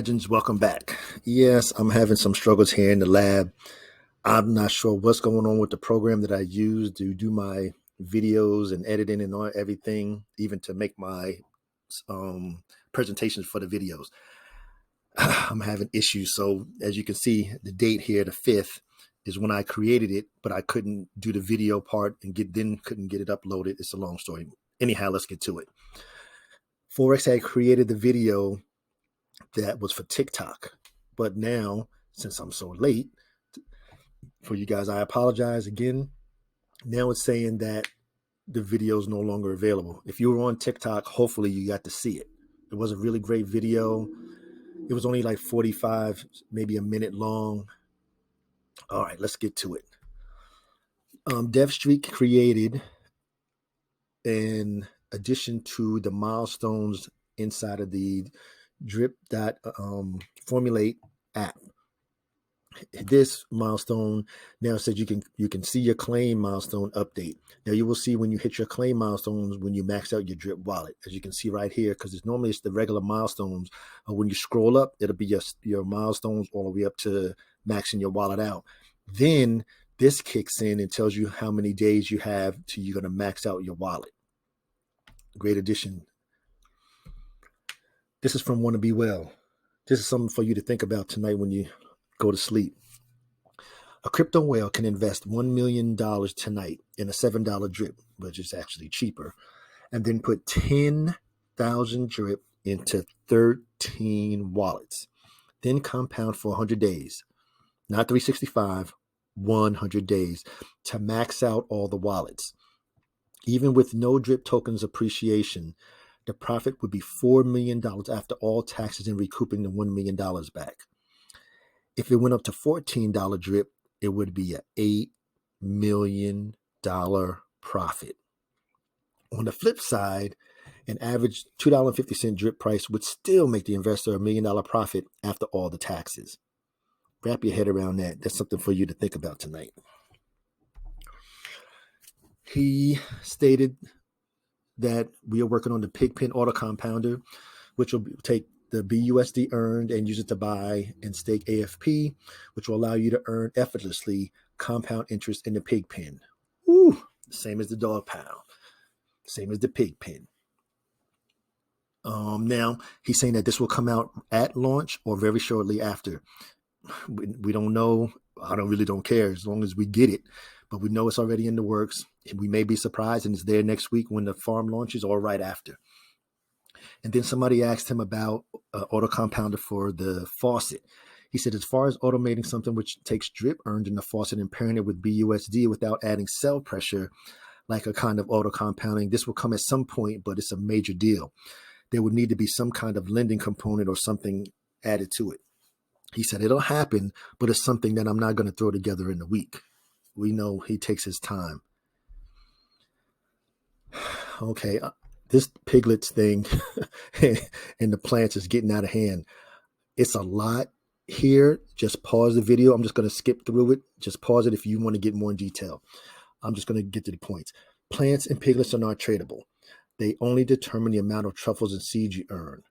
legends, welcome back. Yes, I'm having some struggles here in the lab. I'm not sure what's going on with the program that I use to do my videos and editing and all everything, even to make my presentations for the videos. I'm having issues. So as you can see, the date here, the 5th, is when I created it, but I couldn't do the video part and couldn't get it uploaded. It's a long story. Anyhow, let's get to it. Forex had created the video that was for TikTok, but now, since I'm so late for you guys, I apologize again. Now it's saying that the video is no longer available. If you were on TikTok, hopefully you got to see it. It was a really great video. It was only like 45, maybe a minute long. All right, let's get to it. DevStreet created, in addition to the milestones inside of the drip.formulate app, this milestone now says you can see your claim milestone update. Now you will see when you hit your claim milestones when you max out your drip wallet, as you can see right here, because normally it's the regular milestones. When you scroll up, it'll be your milestones all the way up to maxing your wallet out. Then this kicks in and tells you how many days you have till you're going to max out your wallet. Great addition. This is from Wanna Be Well. This is something for you to think about tonight when you go to sleep. A crypto whale can invest $1 million tonight in a $7 drip, which is actually cheaper, and then put 10,000 drip into 13 wallets. Then compound for 100 days, not 365, 100 days to max out all the wallets. Even with no drip tokens appreciation, the profit would be $4 million after all taxes and recouping the $1 million back. If it went up to $14 drip, it would be an $8 million profit. On the flip side, an average $2.50 drip price would still make the investor $1 million profit after all the taxes. Wrap your head around that. That's something for you to think about tonight. He stated that we are working on the Pigpen auto compounder, which will take the BUSD earned and use it to buy and stake AFP, which will allow you to earn effortlessly compound interest in the Pigpen. Woo! Same as the dog pound, same as the Pigpen. Now he's saying that this will come out at launch or very shortly after. We don't know. I really don't care as long as we get it, but we know it's already in the works. We may be surprised and it's there next week when the farm launches or right after. And then somebody asked him about auto compounder for the faucet. He said, as far as automating something which takes drip earned in the faucet and pairing it with BUSD without adding sell pressure, like a kind of auto compounding, this will come at some point, but it's a major deal. There would need to be some kind of lending component or something added to it. He said, it'll happen, but it's something that I'm not going to throw together in a week. We know he takes his time. Okay, this piglets thing and the plants is getting out of hand. It's a lot here. Just pause the video. I'm just going to skip through it. Just pause it if you want to get more in detail. I'm just going to get to the points. Plants and piglets are not tradable. They only determine the amount of truffles and seeds you earn.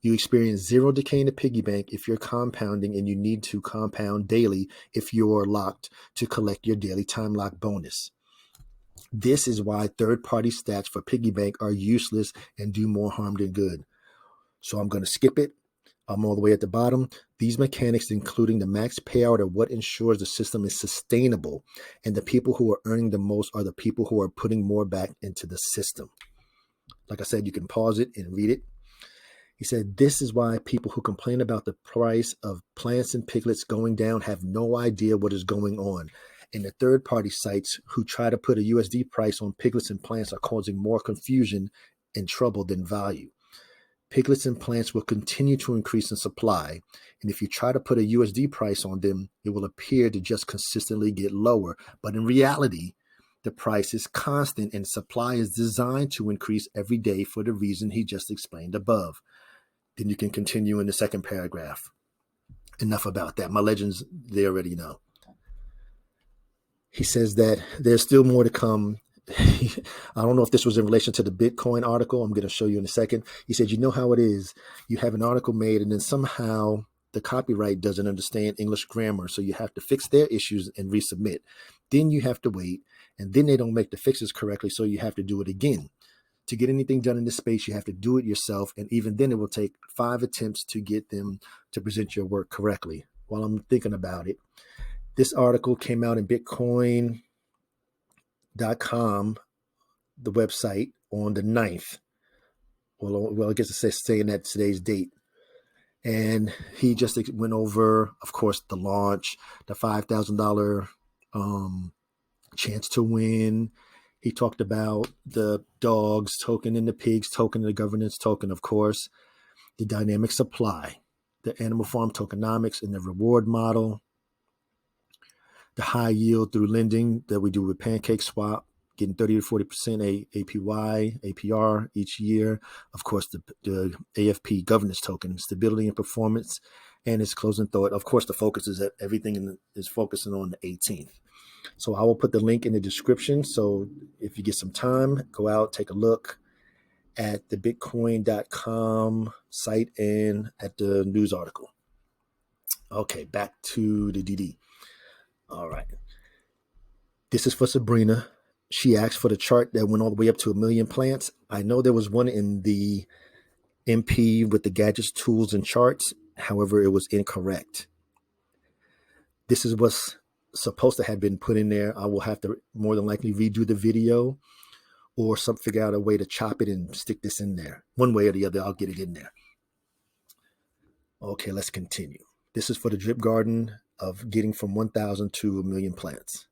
You experience zero decay in the piggy bank if you're compounding, and you need to compound daily if you're locked to collect your daily time lock bonus. This is why third-party stats for piggy bank are useless and do more harm than good. So I'm going to skip it. I'm all the way at the bottom. These mechanics, including the max payout, are what ensures the system is sustainable, and the people who are earning the most are the people who are putting more back into the system. Like I said, you can pause it and read it. He said, this is why people who complain about the price of plants and piglets going down have no idea what is going on. And the third-party sites who try to put a USD price on piglets and plants are causing more confusion and trouble than value. Piglets and plants will continue to increase in supply, and if you try to put a USD price on them, it will appear to just consistently get lower. But in reality, the price is constant and supply is designed to increase every day for the reason he just explained above. Then you can continue in the second paragraph. Enough about that. My legends, they already know. He says that there's still more to come I don't know if this was in relation to the Bitcoin article. I'm going to show you in a second. He said, you know how it is. You have an article made and then somehow the copyright doesn't understand English grammar. So you have to fix their issues and resubmit. Then you have to wait. And then they don't make the fixes correctly. So you have to do it again. To get anything done in this space, you have to do it yourself. And even then it will take 5 attempts to get them to present your work correctly. While I'm thinking about it, this article came out in Bitcoin.com, the website, on the 9th. Well, I guess it says saying that today's date. And he just went over, of course, the launch, the $5,000 chance to win. He talked about the dogs token and the pigs token, the governance token, of course, the dynamic supply, the animal farm tokenomics and the reward model, the high yield through lending that we do with Pancake Swap, getting 30 to 40% APR each year. Of course, the AFP governance token, stability and performance, and his closing thought. Of course, the focus is that everything is focusing on the 18th. So I will put the link in the description. So if you get some time, go out, take a look at the Bitcoin.com site and at the news article. Okay, back to the DD. All right. This is for Sabrina. She asked for the chart that went all the way up to 1 million plants. I know there was one in the MP with the gadgets, tools, and charts. However, it was incorrect. This is what's supposed to have been put in there. I will have to more than likely redo the video or figure out a way to chop it and stick this in there. One way or the other, I'll get it in there. Okay, let's continue. This is for the drip garden of getting from 1,000 to 1 million plants.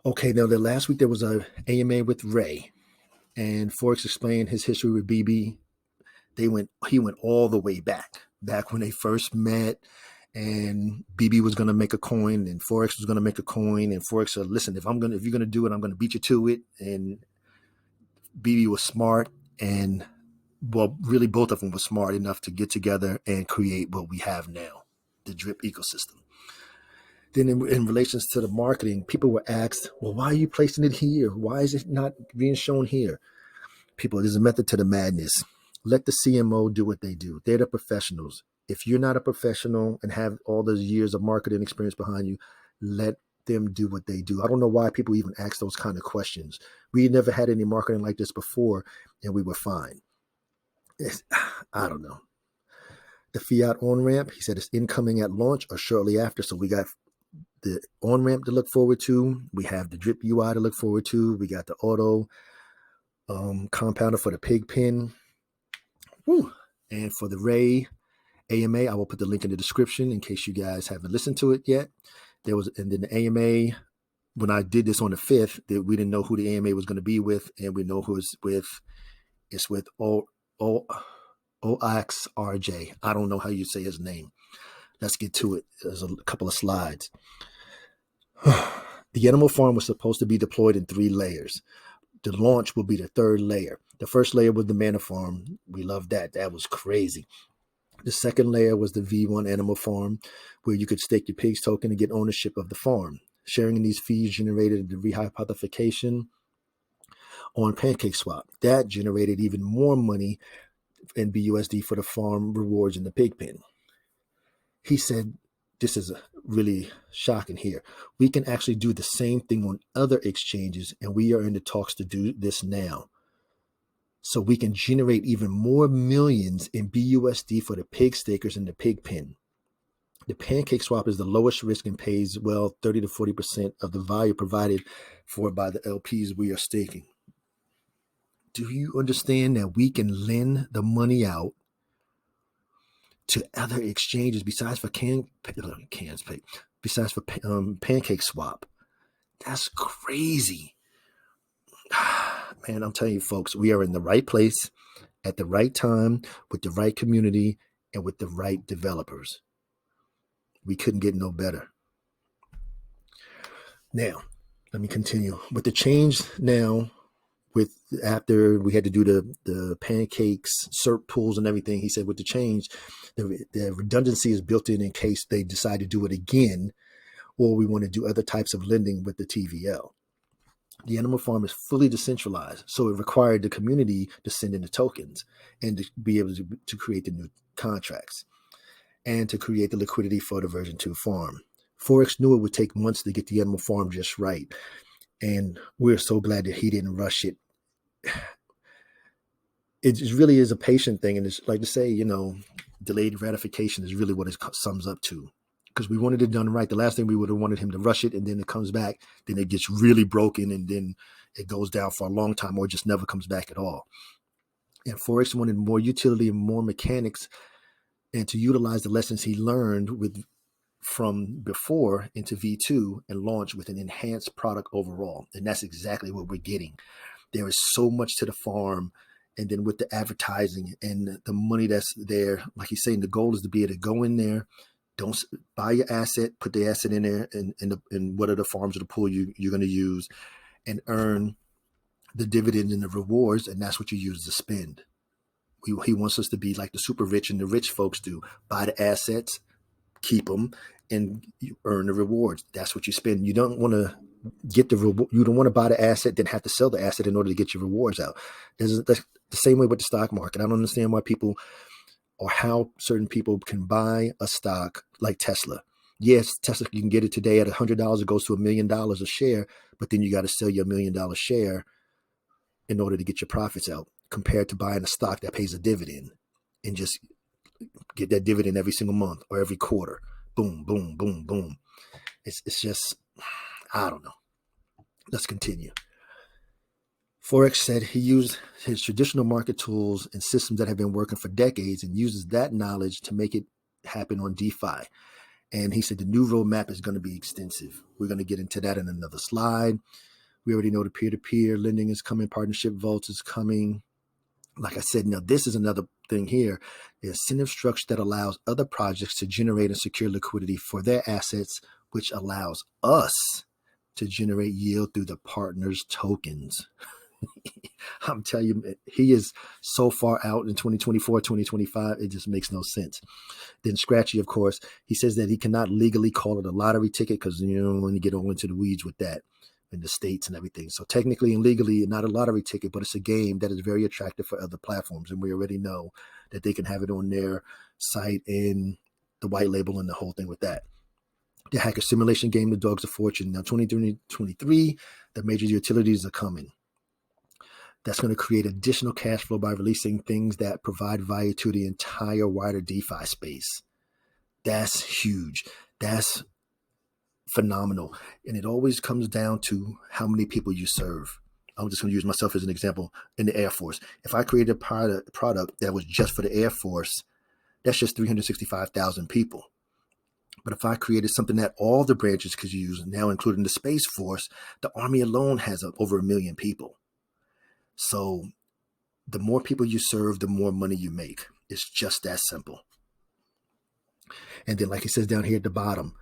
Okay, now the last week there was a AMA with Ray, and Forex explained his history with BB. He went all the way back when they first met, and BB was going to make a coin, and Forex was going to make a coin, and Forex said, "Listen, if you're going to do it, I'm going to beat you to it." And BB was smart, and well, really both of them were smart enough to get together and create what we have now, the drip ecosystem. Then in relations to the marketing, people were asked, well, why are you placing it here? Why is it not being shown here? People, there's a method to the madness. Let the CMO do what they do. They're the professionals. If you're not a professional and have all those years of marketing experience behind you, let them do what they do. I don't know why people even ask those kind of questions. We never had any marketing like this before, and we were fine. I don't know. The fiat on-ramp, he said it's incoming at launch or shortly after. So we got the on-ramp to look forward to. We have the drip UI to look forward to. We got the auto compounder for the pig pen. Woo. And for the Ray AMA, I will put the link in the description in case you guys haven't listened to it yet. And then the AMA, when I did this on the 5th, we didn't know who the AMA was going to be with, and we know who it's with. It's with OXRJ. I don't know how you say his name. Let's get to it. There's a couple of slides. The animal farm was supposed to be deployed in 3 layers. The launch will be the 3rd layer. The first layer was the mana farm. We loved that. That was crazy. The second layer was the V1 animal farm, where you could stake your pigs token and get ownership of the farm. Sharing in these fees generated the rehypothecation on Pancake Swap. That generated even more money in BUSD for the farm rewards in the pig pen. He said, this is really shocking here. We can actually do the same thing on other exchanges, and we are in the talks to do this now. So we can generate even more millions in BUSD for the pig stakers in the pig pen. The Pancake Swap is the lowest risk and pays, well, 30 to 40% of the value provided for by the LPs we are staking. Do you understand that we can lend the money out to other exchanges besides for Pancake Swap? That's crazy. Man, I'm telling you, folks, we are in the right place at the right time with the right community and with the right developers. We couldn't get no better. Now, let me continue. With the change now, after we had to do the pancakes, SERP pools and everything, he said with the change, the redundancy is built in case they decide to do it again, or we want to do other types of lending with the TVL. The Animal Farm is fully decentralized, so it required the community to send in the tokens and to be able to create the new contracts and to create the liquidity for the version 2 farm. Forex knew it would take months to get the Animal Farm just right, and we're so glad that he didn't rush it. It really is a patient thing, and it's like to say, delayed gratification is really what it sums up to. Because we wanted it done right. The last thing we would have wanted him to rush it, and then it comes back, then it gets really broken, and then it goes down for a long time, or it just never comes back at all. And Forex wanted more utility and more mechanics, and to utilize the lessons he learned from before into V2 and launch with an enhanced product overall. And that's exactly what we're getting. There is so much to the farm. And then with the advertising and the money that's there, like he's saying, the goal is to be able to go in there, don't buy your asset, put the asset in there, and what are the farms of the pool you're going to use, and earn the dividend and the rewards, and that's what you use to spend. He wants us to be like the super rich and the rich folks do. Buy the assets, keep them, and you earn the rewards. That's what you spend. You don't want to get the reward. You don't want to buy the asset, then have to sell the asset in order to get your rewards out. That's the same way with the stock market. I don't understand why people, or how certain people can buy a stock like Tesla. Yes, Tesla, you can get it today at $100. It goes to $1 million a share, but then you got to sell your $1 million share in order to get your profits out, compared to buying a stock that pays a dividend and just get that dividend every single month or every quarter. Boom, boom, boom, boom. It's just, I don't know. Let's continue. Forex said he used his traditional market tools and systems that have been working for decades and uses that knowledge to make it happen on DeFi. And he said the new roadmap is going to be extensive. We're going to get into that in another slide. We already know the peer-to-peer lending is coming. Partnership vaults is coming. Like I said, now this is another thing here. The incentive structure that allows other projects to generate and secure liquidity for their assets, which allows us to generate yield through the partners' tokens. I'm telling you, he is so far out in 2024, 2025, it just makes no sense. Then Scratchy, of course, he says that he cannot legally call it a lottery ticket because you don't want to get all into the weeds with that in the States and everything. So technically and legally, not a lottery ticket, but it's a game that is very attractive for other platforms. And we already know that they can have it on their site and the white label and the whole thing with that. The hacker simulation game, The Dogs of Fortune. Now, 2023, the major utilities are coming. That's going to create additional cash flow by releasing things that provide value to the entire wider DeFi space. That's huge. That's phenomenal. And it always comes down to how many people you serve. I'm just going to use myself as an example in the Air Force. If I created a product that was just for the Air Force, that's just 365,000 people. But if I created something that all the branches could use, now including the Space Force, the Army alone has over 1 million people. So the more people you serve, the more money you make. It's just that simple. And then like it says down here at the bottom,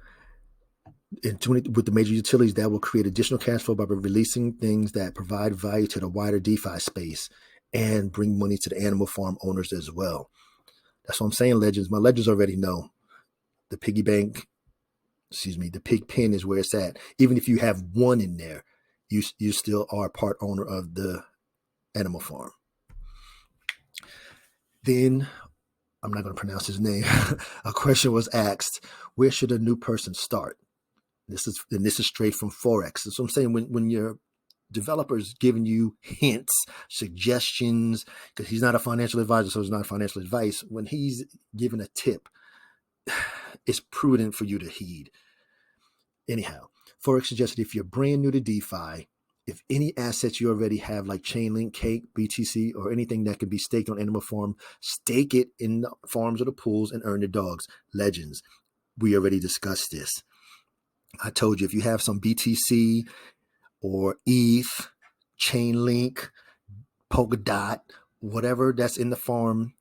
with the major utilities, that will create additional cash flow by releasing things that provide value to the wider DeFi space and bring money to the animal farm owners as well. That's what I'm saying, legends. My legends already know. The piggy bank, the pig pen is where it's at. Even if you have one in there, you still are part owner of the animal farm. Then, I'm not going to pronounce his name. A question was asked, where should a new person start? This is straight from Forex. So I'm saying when your developer is giving you hints, suggestions, because he's not a financial advisor, so it's not financial advice. When he's giving a tip, it's prudent for you to heed. Anyhow, Forex suggested if you're brand new to DeFi, if any assets you already have, like Chainlink, Cake, BTC, or anything that can be staked on Animal Farm, stake it in the farms or the pools and earn the dogs. Legends, we already discussed this. I told you, if you have some BTC or ETH, Chainlink, Polkadot, whatever that's in the farm,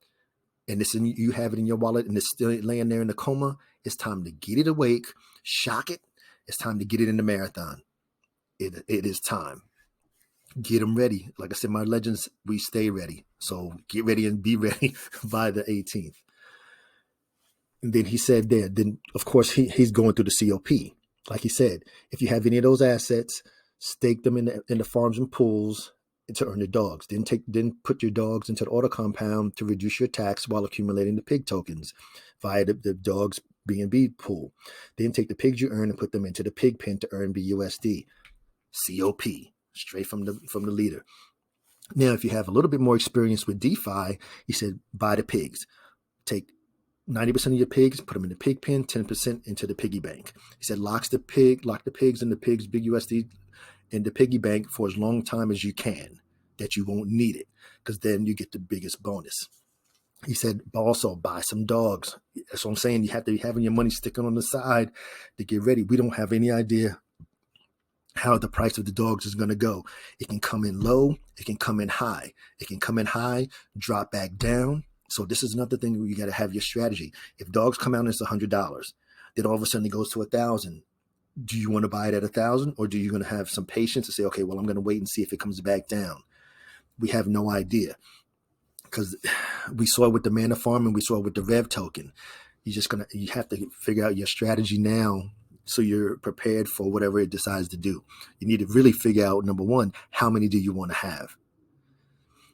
and you have it in your wallet and it's still laying there in the coma, it's time to get it awake, shock it. It's time to get it in the marathon. It is time. Get them ready. Like I said, my legends, we stay ready. So get ready and be ready by the 18th. And then he said then of course, he's going through the COP. Like he said, if you have any of those assets, stake them in the farms and pools to earn the dogs. Then put your dogs into the auto compound to reduce your tax while accumulating the pig tokens via the dogs B&B pool. Then take the pigs you earn and put them into the pig pen to earn BUSD. COP, straight from the leader. Now, if you have a little bit more experience with DeFi, he said buy the pigs. Take 90% of your pigs, put them in the pig pen, 10% into the piggy bank. He said lock the pigs in the pigs big USD in the piggy bank for as long time as you can, that you won't need it, because then you get the biggest bonus. He said also buy some dogs. That's what I'm saying. You have to be having your money sticking on the side to get ready. We don't have any idea how the price of the dogs is going to go. It can come in low. It can come in high. It can come in high, drop back down. So this is another thing where you got to have your strategy. If dogs come out and it's $100, then all of a sudden it goes to $1,000. Do you want to buy it at $1,000, or do you going to have some patience and say, okay, well, I'm going to wait and see if it comes back down? We have no idea, because we saw it with the Mana Farm and we saw it with the Rev token. You have to figure out your strategy now, so you're prepared for whatever it decides to do. You need to really figure out, number one, how many do you want to have?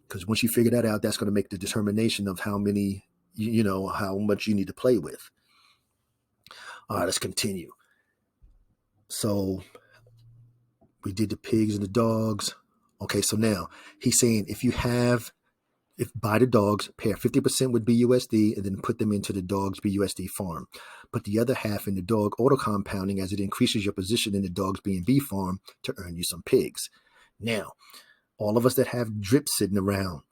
Because once you figure that out, that's going to make the determination of how many, how much you need to play with. All right, let's continue. So we did the pigs and the dogs. Okay, so now he's saying if buy the dogs, pair 50% with BUSD, and then put them into the dogs BUSD farm. Put the other half in the dog auto compounding as it increases your position in the dogs B&B farm to earn you some pigs. Now, all of us that have drip sitting around,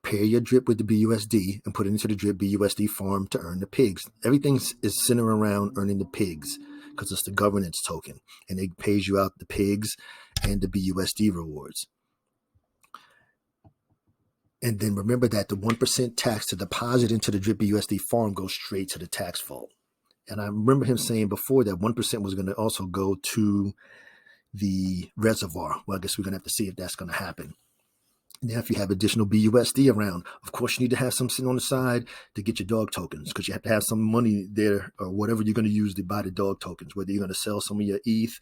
pair your drip with the BUSD and put it into the drip BUSD farm to earn the pigs. Everything is centered around earning the pigs because it's the governance token, and it pays you out the pigs and the BUSD rewards. And then remember that the 1% tax to deposit into the drip BUSD farm goes straight to the tax vault. And I remember him saying before that 1% was going to also go to the reservoir. Well, I guess we're going to have to see if that's going to happen. Now, if you have additional BUSD around, of course, you need to have some sitting on the side to get your dog tokens, because you have to have some money there or whatever you're going to use to buy the dog tokens, whether you're going to sell some of your ETH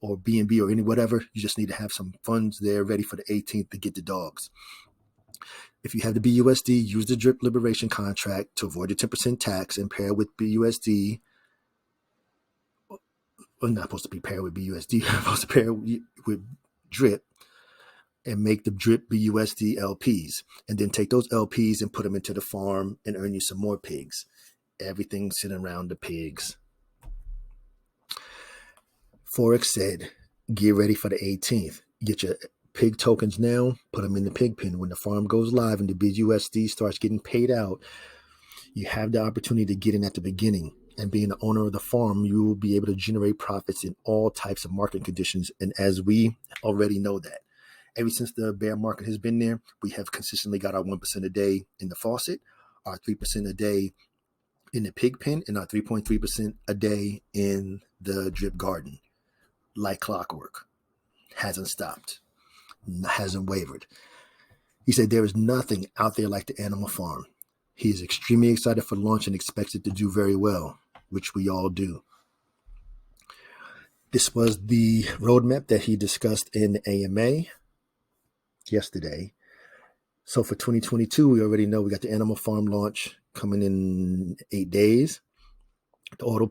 or BNB or any whatever. You just need to have some funds there ready for the 18th to get the dogs. If you have the BUSD, use the drip liberation contract to avoid the 10% tax and pair with BUSD. Well, not supposed to be paired with BUSD. Supposed to pair with drip and make the drip BUSD LPs. And then take those LPs and put them into the farm and earn you some more pigs. Everything's sitting around the pigs. Forex said, get ready for the 18th. Get your pig tokens now, put them in the pig pen. When the farm goes live and the BUSD starts getting paid out, you have the opportunity to get in at the beginning. And being the owner of the farm, you will be able to generate profits in all types of market conditions. And as we already know that, ever since the bear market has been there, we have consistently got our 1% a day in the faucet, our 3% a day in the pig pen, and our 3.3% a day in the drip garden. Like clockwork. Hasn't stopped. Hasn't wavered. He said there is nothing out there like the Animal Farm. He is extremely excited for launch and expects it to do very well, which we all do. This was the roadmap that he discussed in the AMA yesterday. So for 2022, we already know we got the Animal Farm launch coming in 8 days. The auto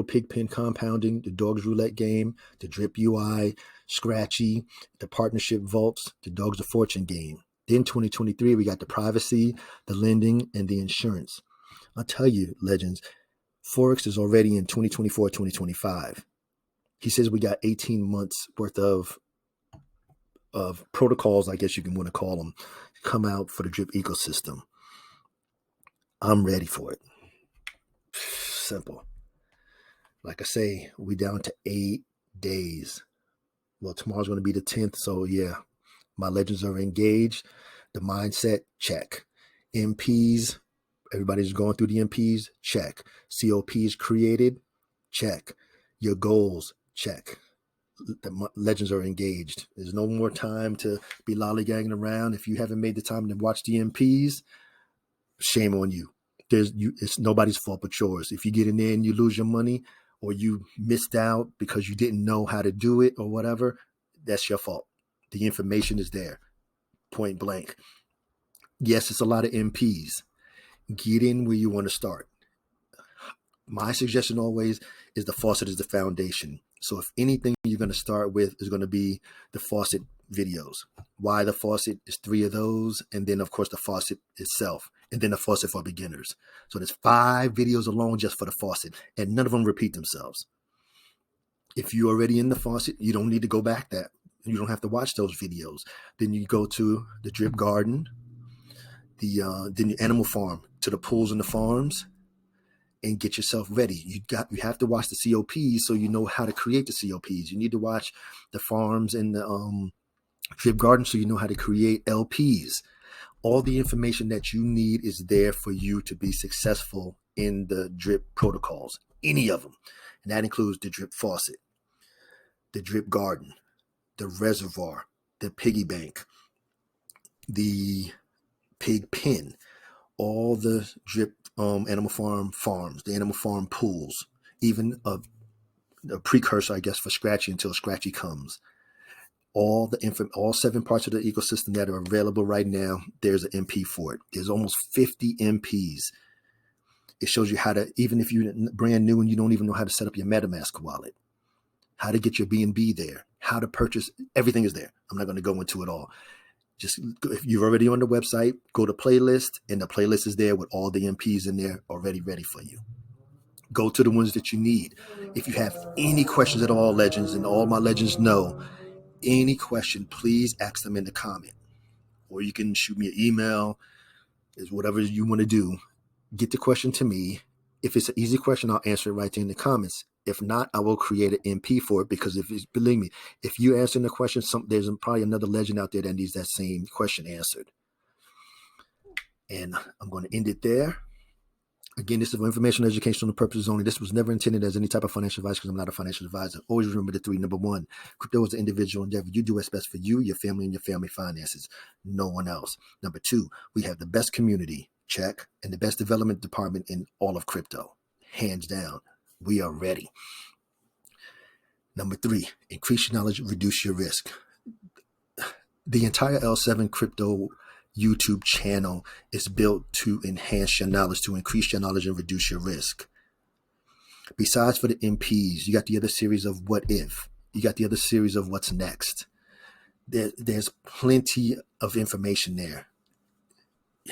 pig pen compounding, the dogs roulette game, the drip UI, scratchy, the partnership vaults, the dogs of fortune game. Then 2023, we got the privacy, the lending, and the insurance. I'll tell you, legends, Forex is already in 2024, 2025. He says we got 18 months worth of protocols, I guess you can want to call them, come out for the drip ecosystem. I'm ready for it. Simple. Like I say, we down to 8 days. Well, tomorrow's going to be the 10th. So yeah, my legends are engaged. The mindset, check. MPs, everybody's going through the MPs, check. COPs created, check. Your goals, check. The legends are engaged. There's no more time to be lollygagging around. If you haven't made the time to watch the MPs, shame on you. It's nobody's fault but yours. If you get in there and you lose your money, or you missed out because you didn't know how to do it or whatever, that's your fault. The information is there, point blank. Yes, it's a lot of MPs. Get in where you want to start. My suggestion always is the faucet is the foundation. So if anything you're going to start with is going to be the faucet videos. Why the faucet is 3 of those, and then of course the faucet itself, and then the faucet for beginners. So there's 5 videos alone just for the faucet, and none of them repeat themselves. If you're already in the faucet, you don't need to go back that. You don't have to watch those videos. Then you go to the drip garden, then the animal farm, to the pools and the farms, and get yourself ready. You have to watch the COPs so you know how to create the COPs. You need to watch the farms and the drip garden so you know how to create LPs. All the information that you need is there for you to be successful in the drip protocols, any of them. And that includes the drip faucet, the drip garden, the reservoir, the piggy bank, the pig pen, all the drip animal farm farms, the animal farm pools, even a precursor, I guess, for Scratchy until Scratchy comes. All 7 parts of the ecosystem that are available right now, there's an MP for it. There's almost 50 MPs. It shows you how to, even if you're brand new and you don't even know how to set up your MetaMask wallet, how to get your BNB there, how to purchase, everything is there. I'm not going to go into it all. Just if you're already on the website, go to playlist, and the playlist is there with all the MPs in there already ready for you. Go to the ones that you need. If you have any questions at all, legends, and all my legends know, any question, please ask them in the comment. Or you can shoot me an email, is whatever you want to do. Get the question to me. If it's an easy question, I'll answer it right there in the comments. If not, I will create an MP for it, because believe me, if you answer the question, there's probably another legend out there that needs that same question answered. And I'm going to end it there. Again, this is for informational, educational purposes only. This was never intended as any type of financial advice, because I'm not a financial advisor. Always remember the 3. Number 1, crypto is an individual endeavor. You do what's best for you, your family, and your family finances. No one else. Number 2, we have the best community, check, and the best development department in all of crypto. Hands down. We are ready. Number 3, increase your knowledge, reduce your risk. The entire L7 Crypto YouTube channel is built to enhance your knowledge, to increase your knowledge and reduce your risk. Besides for the MPs, you got the other series of What If. You got the other series of What's Next. There's plenty of information there.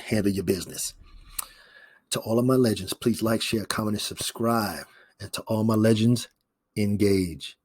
Handle your business. To all of my legends, please like, share, comment, and subscribe. And to all my legends, engage.